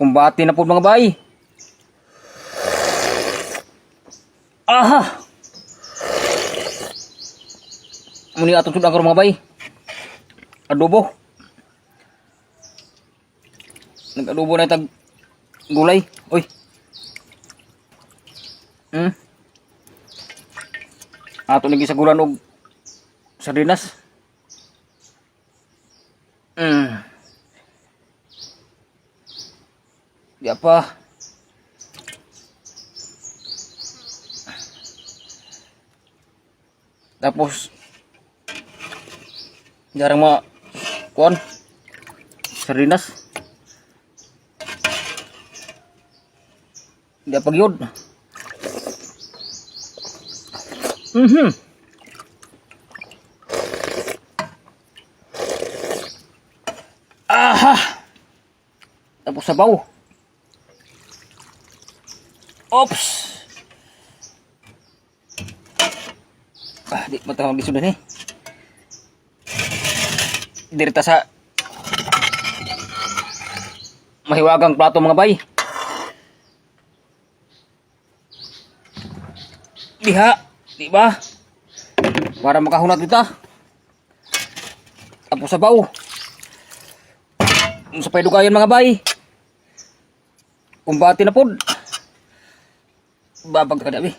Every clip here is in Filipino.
Kumbati na po mga bay. Aha! Muni atong sudan karon mga bay. Adobo. Nag-adobo na tag gulay. Uy. Ato lagi sa gulan og sardinas. Di apa. Tapos jarang kuan sardinas. Di apa gyud. Aha. Tapos sabaw. Oops. Di matawag di sudah nih. Dirita sa mahiwagang plato mga bay. Diha, di ba? Para makahunat kita. Tapos sabaw. Sa paidugayan mga bay. Kumbati na pod. Babag ka dabi.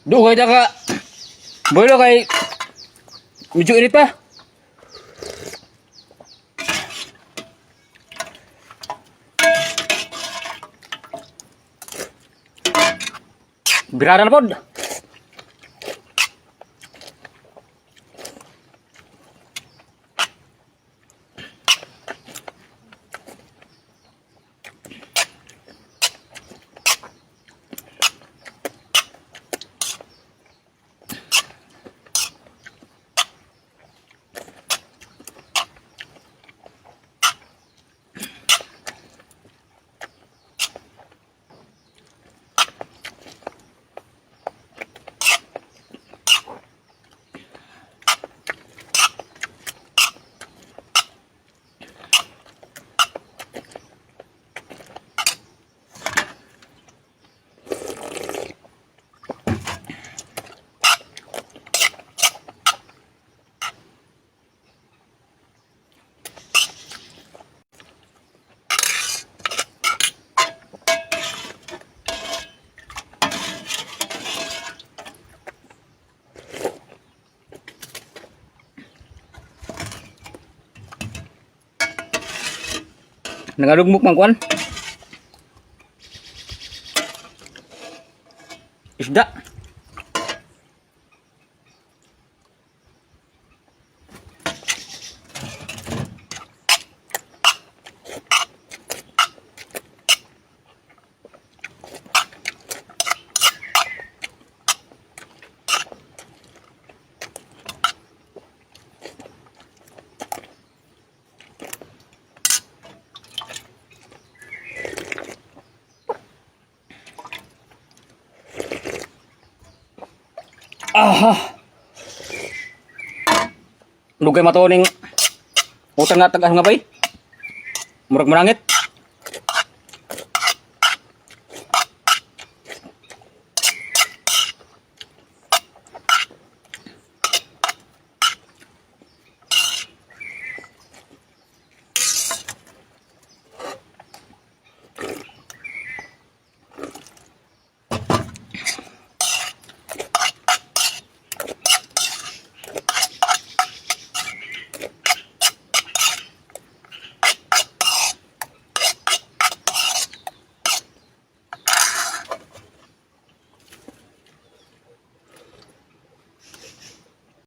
Duh, kaya ka. Boleh kay medyo init pa. Birada na pod. Nangadugmok man kuan. Isda. Aha. Lugay matuning utang na tagas nga bay. Murag marangit.